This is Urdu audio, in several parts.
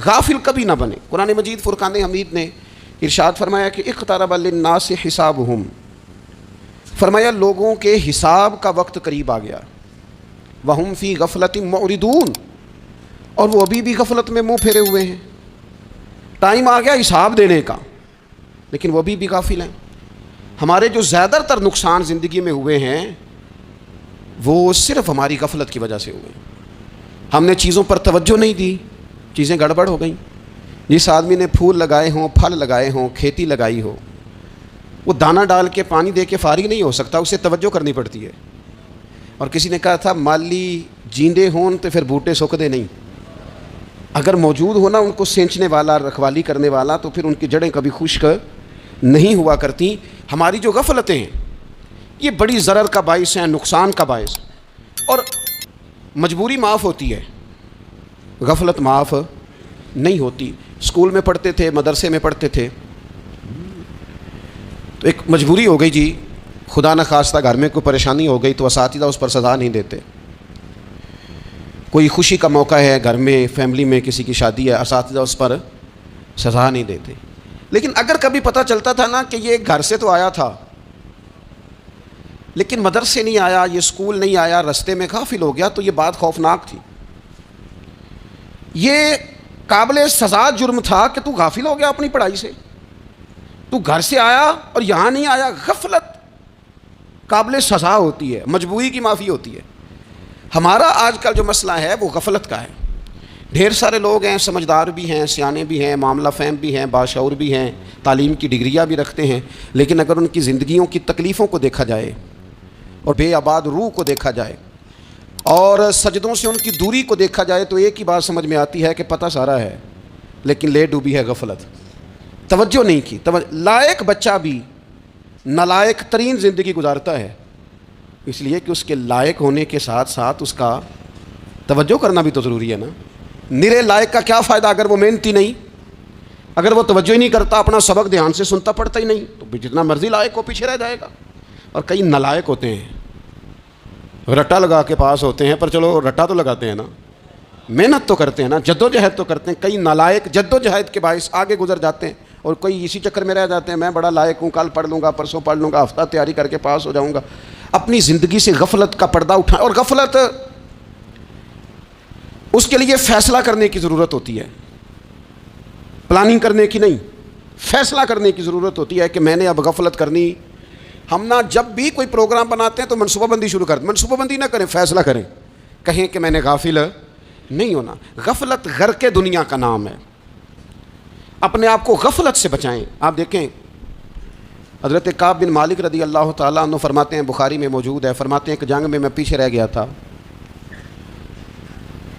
غافل کبھی نہ بنے۔ قرآن مجید فرقان حمید نے ارشاد فرمایا کہ اقترب للناس حسابہم، فرمایا لوگوں کے حساب کا وقت قریب آ گیا، وہم فی غفلۃ معرضون، اور وہ ابھی بھی غفلت میں منہ پھیرے ہوئے ہیں۔ ٹائم آ گیا حساب دینے کا، لیکن وہ ابھی بھی غافل ہیں۔ ہمارے جو زیادہ تر نقصان زندگی میں ہوئے ہیں وہ صرف ہماری غفلت کی وجہ سے ہوئے۔ ہم نے چیزوں پر توجہ نہیں دی، چیزیں گڑبڑ ہو گئیں۔ جس آدمی نے پھول لگائے ہوں، پھل لگائے ہوں، کھیتی لگائی ہو، وہ دانہ ڈال کے پانی دے کے فارغ نہیں ہو سکتا، اسے توجہ کرنی پڑتی ہے۔ اور کسی نے کہا تھا مالی جیندے ہون تو پھر بوٹے سکدے نہیں، اگر موجود ہونا ان کو سینچنے والا، رکھوالی کرنے والا، تو پھر ان کی جڑیں کبھی خشک نہیں ہوا کرتی۔ ہماری جو غفلتیں ہیں یہ بڑی ضرر کا باعث ہیں، نقصان کا باعث۔ اور مجبوری معاف ہوتی ہے، غفلت معاف نہیں ہوتی۔ اسکول میں پڑھتے تھے، مدرسے میں پڑھتے تھے، تو ایک مجبوری ہو گئی جی، خدا نخواستہ گھر میں کوئی پریشانی ہو گئی تو اساتذہ اس پر سزا نہیں دیتے۔ کوئی خوشی کا موقع ہے گھر میں، فیملی میں کسی کی شادی ہے، اساتذہ اس پر سزا نہیں دیتے۔ لیکن اگر کبھی پتہ چلتا تھا نا کہ یہ گھر سے تو آیا تھا لیکن مدرسے نہیں آیا، یہ اسکول نہیں آیا، رستے میں غافل ہو گیا، تو یہ بات خوفناک تھی۔ یہ قابل سزا جرم تھا کہ تو غافل ہو گیا اپنی پڑھائی سے، تو گھر سے آیا اور یہاں نہیں آیا۔ غفلت قابل سزا ہوتی ہے، مجبوری کی معافی ہوتی ہے۔ ہمارا آج کل جو مسئلہ ہے وہ غفلت کا ہے۔ ڈھیر سارے لوگ ہیں، سمجھدار بھی ہیں، سیانے بھی ہیں، معاملہ فہم بھی ہیں، باشعور بھی ہیں، تعلیم کی ڈگریاں بھی رکھتے ہیں، لیکن اگر ان کی زندگیوں کی تکلیفوں کو دیکھا جائے اور بے آباد روح کو دیکھا جائے اور سجدوں سے ان کی دوری کو دیکھا جائے تو ایک ہی بات سمجھ میں آتی ہے کہ پتہ سارا ہے لیکن لے ڈوبی ہے غفلت، توجہ نہیں کی۔ لائق بچہ بھی نالائق ترین زندگی گزارتا ہے، اس لیے کہ اس کے لائق ہونے کے ساتھ ساتھ اس کا توجہ کرنا بھی تو ضروری ہے نا۔ نرے لائق کا کیا فائدہ اگر وہ محنتی نہیں، اگر وہ توجہ ہی نہیں کرتا، اپنا سبق دھیان سے سنتا پڑھتا ہی نہیں، تو جتنا مرضی لائق ہو پیچھے رہ جائے گا۔ اور کئی نالائق ہوتے ہیں، رٹا لگا کے پاس ہوتے ہیں، پر چلو رٹا تو لگاتے ہیں نا، محنت تو کرتے ہیں نا، جد و جہد تو کرتے ہیں۔ کئی نالائق جد و جہد کے باعث آگے گزر جاتے ہیں اور کوئی اسی چکر میں رہ جاتے ہیں، میں بڑا لائق ہوں، کل پڑھ لوں گا، پرسوں پڑھ لوں گا، ہفتہ تیاری کر کے پاس ہو جاؤں گا۔ اپنی زندگی سے غفلت کا پردہ اٹھائیں۔ اور غفلت اس کے لیے فیصلہ کرنے کی ضرورت ہوتی ہے، پلاننگ کرنے کی نہیں، فیصلہ کرنے کی ضرورت ہوتی ہے کہ میں نے اب غفلت کرنی۔ ہم نہ جب بھی کوئی پروگرام بناتے ہیں تو منصوبہ بندی شروع کر دیں، منصوبہ بندی نہ کریں، فیصلہ کریں، کہیں کہ میں نے غافل نہیں ہونا۔ غفلت غرق دنیا کا نام ہے، اپنے آپ کو غفلت سے بچائیں۔ آپ دیکھیں حضرت کعب بن مالک رضی اللہ تعالیٰ عنہ فرماتے ہیں، بخاری میں موجود ہے، فرماتے ہیں کہ جنگ میں پیچھے رہ گیا تھا،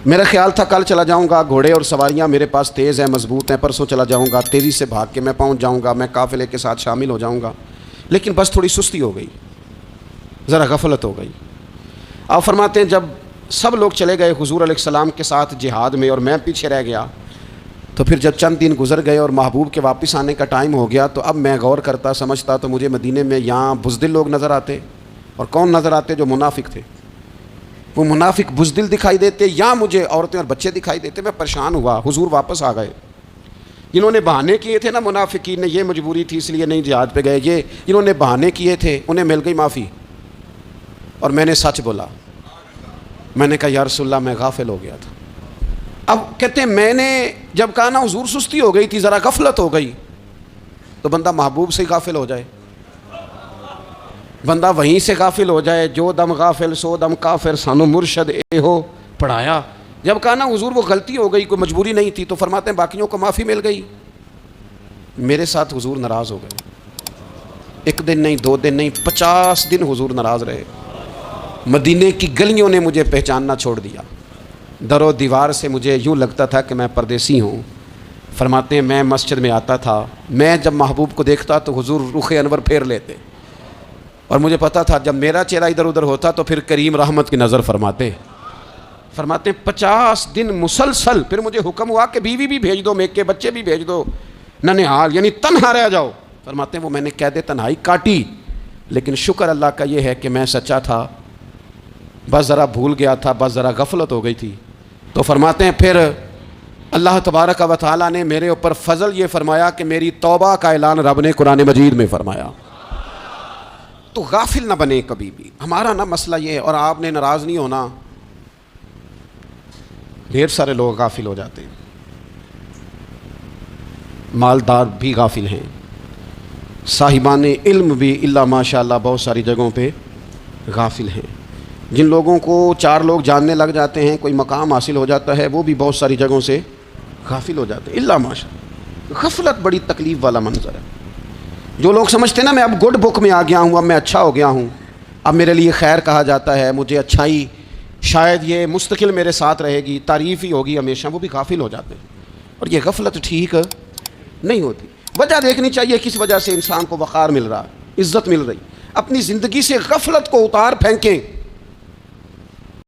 میرا خیال تھا کل چلا جاؤں گا، گھوڑے اور سواریاں میرے پاس تیز ہیں، مضبوط ہیں، پرسوں چلا جاؤں گا، تیزی سے بھاگ کے میں پہنچ جاؤں گا، میں قافلے کے ساتھ شامل ہو جاؤں گا، لیکن بس تھوڑی سستی ہو گئی، ذرا غفلت ہو گئی۔ آپ فرماتے ہیں جب سب لوگ چلے گئے حضور علیہ السلام کے ساتھ جہاد میں اور میں پیچھے رہ گیا، تو پھر جب چند دن گزر گئے اور محبوب کے واپس آنے کا ٹائم ہو گیا تو اب میں غور کرتا سمجھتا تو مجھے مدینے میں یہاں بزدل لوگ نظر آتے، اور کون نظر آتے؟ جو منافق تھے، وہ منافق بزدل دکھائی دیتے، یا مجھے عورتیں اور بچے دکھائی دیتے۔ میں پریشان ہوا، حضور واپس آ گئے۔ جنہوں نے بہانے کیے تھے نا منافقین نے، یہ مجبوری تھی اس لیے نہیں جہاد پہ گئے، یہ جنہوں نے بہانے کیے تھے انہیں مل گئی معافی، اور میں نے سچ بولا، میں نے کہا یا رسول اللہ میں غافل ہو گیا تھا۔ اب کہتے ہیں میں نے جب کہا نا حضور سستی ہو گئی تھی، ذرا غفلت ہو گئی، تو بندہ محبوب سے غافل ہو جائے، بندہ وہیں سے غافل ہو جائے، جو دم غافل سو دم کافر، سانو مرشد اے ہو پڑھایا۔ جب کہا نا حضور وہ غلطی ہو گئی، کوئی مجبوری نہیں تھی، تو فرماتے ہیں باقیوں کو معافی مل گئی، میرے ساتھ حضور ناراض ہو گئے۔ ایک دن نہیں، 2 دن نہیں، 50 دن حضور ناراض رہے۔ مدینے کی گلیوں نے مجھے پہچاننا چھوڑ دیا، در و دیوار سے مجھے یوں لگتا تھا کہ میں پردیسی ہوں۔ فرماتے ہیں میں مسجد میں آتا تھا، میں جب محبوب کو دیکھتا تو حضور رخ انور پھیر لیتے، اور مجھے پتا تھا جب میرا چہرہ ادھر ادھر ہوتا تو پھر کریم رحمت کی نظر فرماتے ہیں 50 دن مسلسل۔ پھر مجھے حکم ہوا کہ بیوی بھی بھیج دو، میکے بچے بھی بھیج دو، ننھال یعنی تنہا رہ جاؤ۔ فرماتے ہیں وہ میں نے قید تنہائی کاٹی، لیکن شکر اللہ کا یہ ہے کہ میں سچا تھا، بس ذرا بھول گیا تھا، بس ذرا غفلت ہو گئی تھی۔ تو فرماتے ہیں پھر اللہ تبارک و تعالیٰ نے میرے اوپر فضل یہ فرمایا کہ میری توبہ کا اعلان رب نے قرآن مجید میں فرمایا. تو غافل نہ بنے کبھی بھی. ہمارا نہ مسئلہ یہ ہے، اور آپ نے ناراض نہیں ہونا، ڈھیر سارے لوگ غافل ہو جاتے ہیں، مالدار بھی غافل ہیں، صاحبان علم بھی الا ماشاء اللہ بہت ساری جگہوں پہ غافل ہیں. جن لوگوں کو 4 لوگ جاننے لگ جاتے ہیں، کوئی مقام حاصل ہو جاتا ہے، وہ بھی بہت ساری جگہوں سے غافل ہو جاتے ہیں الا ماشاء اللہ. غفلت بڑی تکلیف والا منظر ہے. جو لوگ سمجھتے ہیں نا میں اب گڈ بک میں آ گیا ہوں، اب میں اچھا ہو گیا ہوں، اب میرے لیے خیر کہا جاتا ہے، مجھے اچھائی شاید یہ مستقل میرے ساتھ رہے گی، تعریف ہی ہوگی ہمیشہ، وہ بھی غافل ہو جاتے ہیں. اور یہ غفلت ٹھیک نہیں ہوتی. وجہ دیکھنی چاہیے کس وجہ سے انسان کو وقار مل رہا، عزت مل رہی. اپنی زندگی سے غفلت کو اتار پھینکیں.